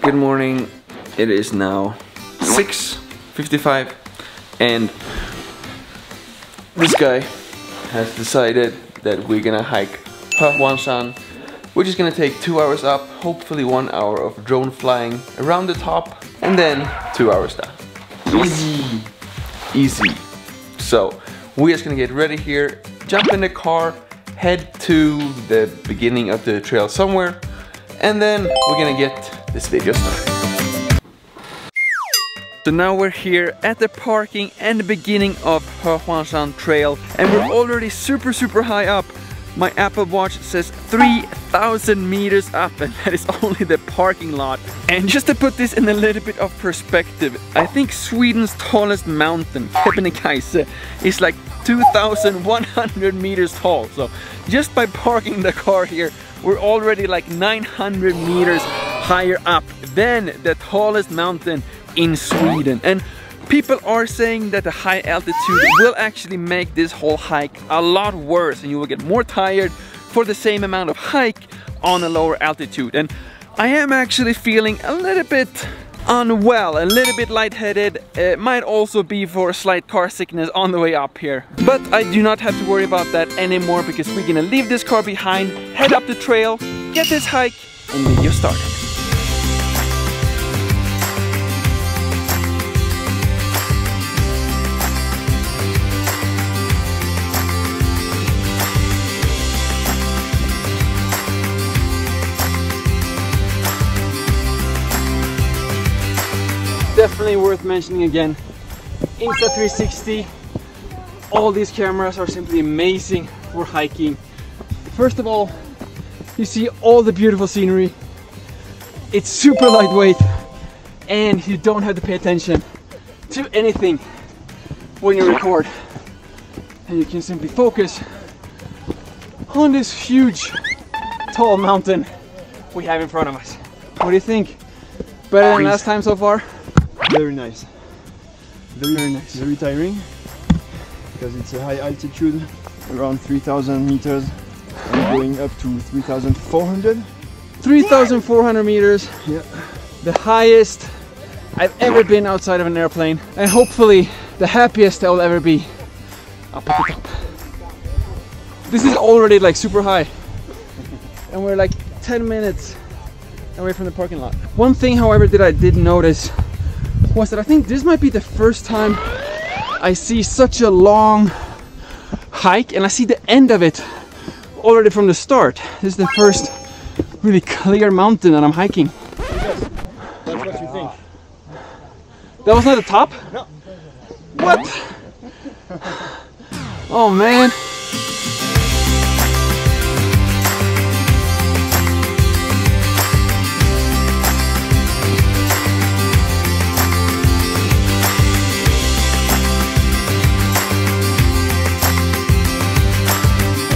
Good morning. It is now 6:55 and this guy has decided that we're gonna hike Hehuanshan, which is gonna take 2 hours up, hopefully 1 hour of drone flying around the top, and then 2 hours down. Easy, easy. So we're just gonna get ready here, jump in the car, head to the beginning of the trail somewhere, and then we're gonna get this video started. So now we're here at the parking and the beginning of Hehuanshan trail, and we're already super high up. My Apple Watch says 3,000 meters up, and that is only the parking lot. And just to put this in a little bit of perspective, I think Sweden's tallest mountain, Kebnekaise, is like 2,100 meters tall. So just by parking the car here, we're already like 900 meters higher up than the tallest mountain in Sweden. And people are saying that the high altitude will actually make this whole hike a lot worse, and you will get more tired for the same amount of hike on a lower altitude. And I am actually feeling a little bit unwell, a little bit lightheaded. It might also be for slight car sickness on the way up here. But I do not have to worry about that anymore, because we're gonna leave this car behind, head up the trail, get this hike, and video started. Definitely worth mentioning again, Insta360, all these cameras are simply amazing for hiking. First of all, you see all the beautiful scenery, it's super lightweight, and you don't have to pay attention to anything when you record, and you can simply focus on this huge tall mountain we have in front of us. What do you think? Better than last time so far? Very nice. Very nice. Very tiring because it's a high altitude, around 3,000 meters, and going up to 3,400. 3,400 meters. Yeah. The highest I've ever been outside of an airplane, and hopefully the happiest I'll ever be up at the top. This is already like super high, and we're like 10 minutes away from the parking lot. One thing, however, that I did notice was that I think this might be the first time I see such a long hike, and I see the end of it already from the start. This is the first really clear mountain that I'm hiking. That's what you think. That was not the top? No. What? Oh man.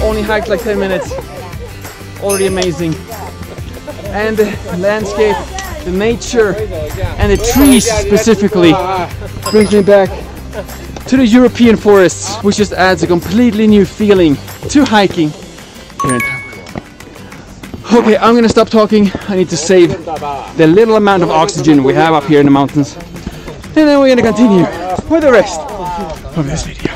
Only hiked like 10 minutes, already amazing. And the landscape, the nature, and the trees specifically brings me back to the European forests, which just adds a completely new feeling to hiking here in Taiwan. Okay, I'm gonna stop talking. I need to save the little amount of oxygen we have up here in the mountains, and then we're gonna continue with the rest of this video.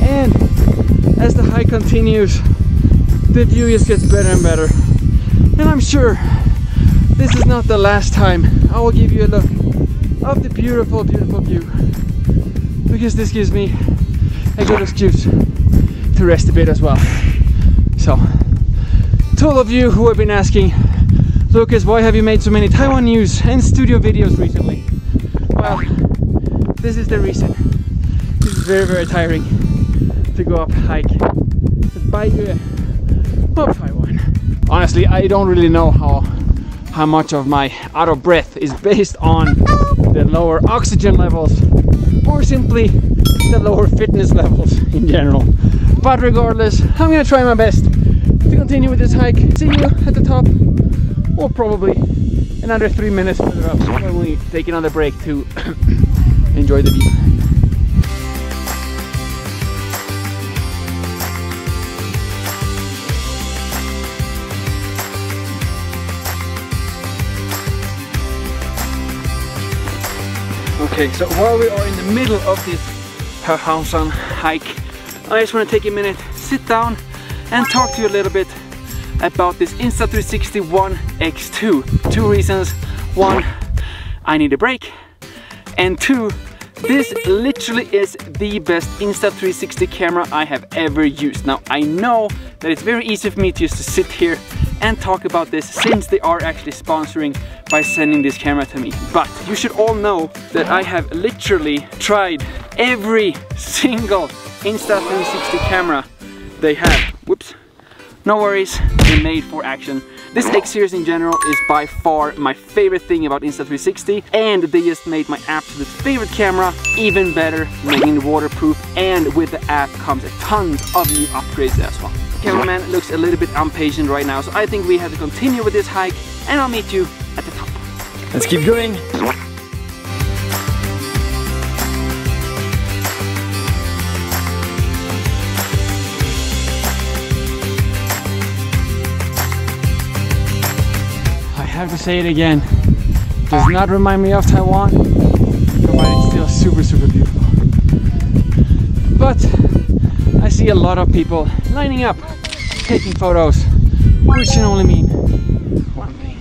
And as the hike continues, the view just gets better and better. And I'm sure this is not the last time I will give you a look of the beautiful, beautiful view, because this gives me a good excuse to rest a bit as well. So, to all of you who have been asking, Lukas, why have you made so many Taiwan news and studio videos recently? Well, this is the reason. It's very tiring to go up hike the Bayou of Taiwan. Honestly, I don't really know how much of my out of breath is based on the lower oxygen levels or simply the lower fitness levels in general. But regardless, I'm gonna try my best to continue with this hike. See you at the top, or probably another 3 minutes further up when we take another break to enjoy the view. Okay, so while we are in the middle of this Hehuanshan hike, I just want to take a minute, sit down and talk to you a little bit about this Insta360 ONE X2. 2 reasons. 1, I need a break, and 2, this literally is the best Insta360 camera I have ever used. Now I know that it's very easy for me to just sit here and talk about this since they are actually sponsoring by sending this camera to me. But you should all know that I have literally tried every single Insta360 camera they have. Whoops. No worries, they're made for action. This X series in general is by far my favorite thing about Insta360, and they just made my absolute favorite camera even better, making it waterproof, and with the app comes a ton of new upgrades as well. Cameraman looks a little bit impatient right now, so I think we have to continue with this hike, and I'll meet you at the top. Let's keep going. I have to say it again, does not remind me of Taiwan, but it's still super beautiful. But I see a lot of people lining up, taking photos, which can only mean one thing.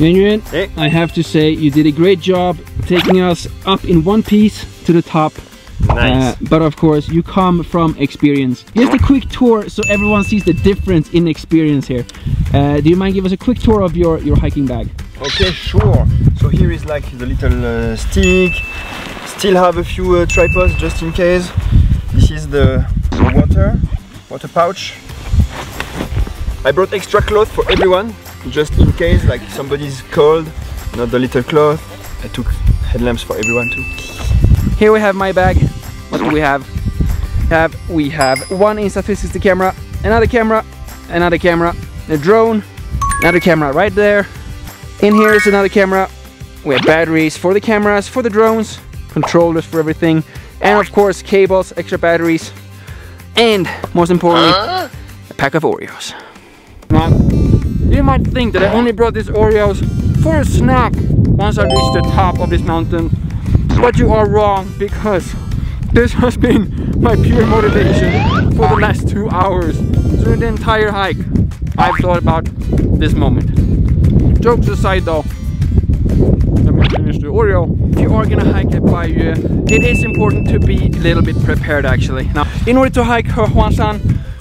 Yuan, hey. I have to say you did a great job taking us up in one piece to the top. Nice. But of course you come from experience. Just a quick tour so everyone sees the difference in experience here. Do you mind give us a quick tour of your hiking bag? Okay, sure. So here is like the little stick. Still have a few tripods just in case. This is the water pouch. I brought extra clothes for everyone, just in case like somebody's cold. Not the little cloth. I took headlamps for everyone too. Here we have my bag. What do we have? We have one Insta360 camera, another camera, a drone, another camera right there. In here is another camera. We have batteries for the cameras, for the drones, controllers for everything, and of course cables, extra batteries, and most importantly, a pack of Oreos. Now, you might think that I only brought these Oreos for a snack once I reach the top of this mountain, but you are wrong, because this has been my pure motivation for the last 2 hours. During the entire hike, I've thought about this moment. Jokes aside though, let me finish the Oreo. If you are gonna hike at FUHE, it is important to be a little bit prepared actually. Now, in order to hike Hehuanshan,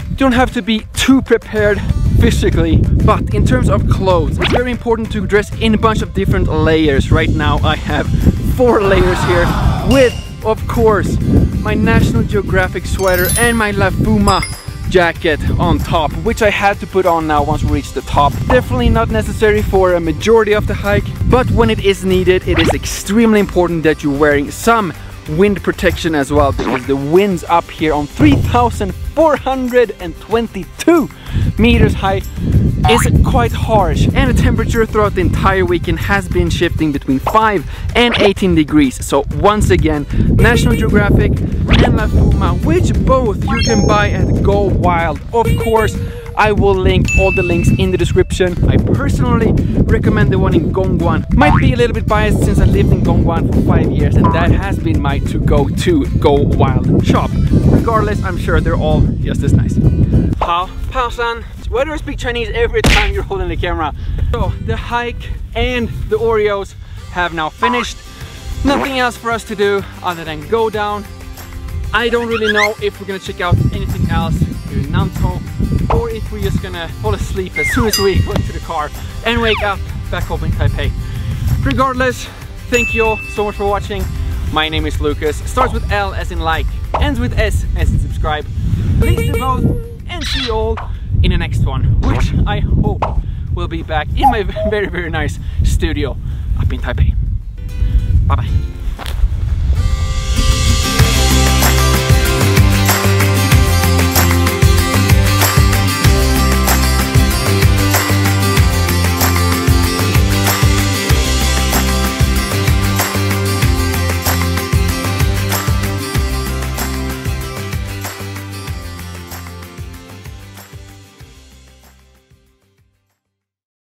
you don't have to be too prepared physically, but in terms of clothes, it's very important to dress in a bunch of different layers. Right now I have 4 layers here with, of course, my National Geographic sweater and my FUHE jacket on top, which I had to put on now once we reach the top. Definitely not necessary for a majority of the hike, but when it is needed, it is extremely important that you're wearing some wind protection as well, because the winds up here on 3,422 meters high is quite harsh, and the temperature throughout the entire weekend has been shifting between 5 and 18 degrees. So once again, National Geographic and FUHE, which both you can buy at Go Wild. Of course, I will link all the links in the description. I personally recommend the one in Gongguan. Might be a little bit biased since I lived in Gongguan for 5 years, and that has been my to-go-to Go Wild shop. Regardless, I'm sure they're all just as nice. Hehuanshan. Why do I speak Chinese every time you're holding the camera? So the hike and the Oreos have now finished. Nothing else for us to do other than go down. I don't really know if we're gonna check out anything else here in Nantou, or if we're just gonna fall asleep as soon as we go into the car and wake up back home in Taipei. Regardless, thank you all so much for watching. My name is Lucas. Starts with L as in like, ends with S as in subscribe. Please do both, and see you all in the next one, which I hope will be back in my very nice studio up in Taipei. Bye bye.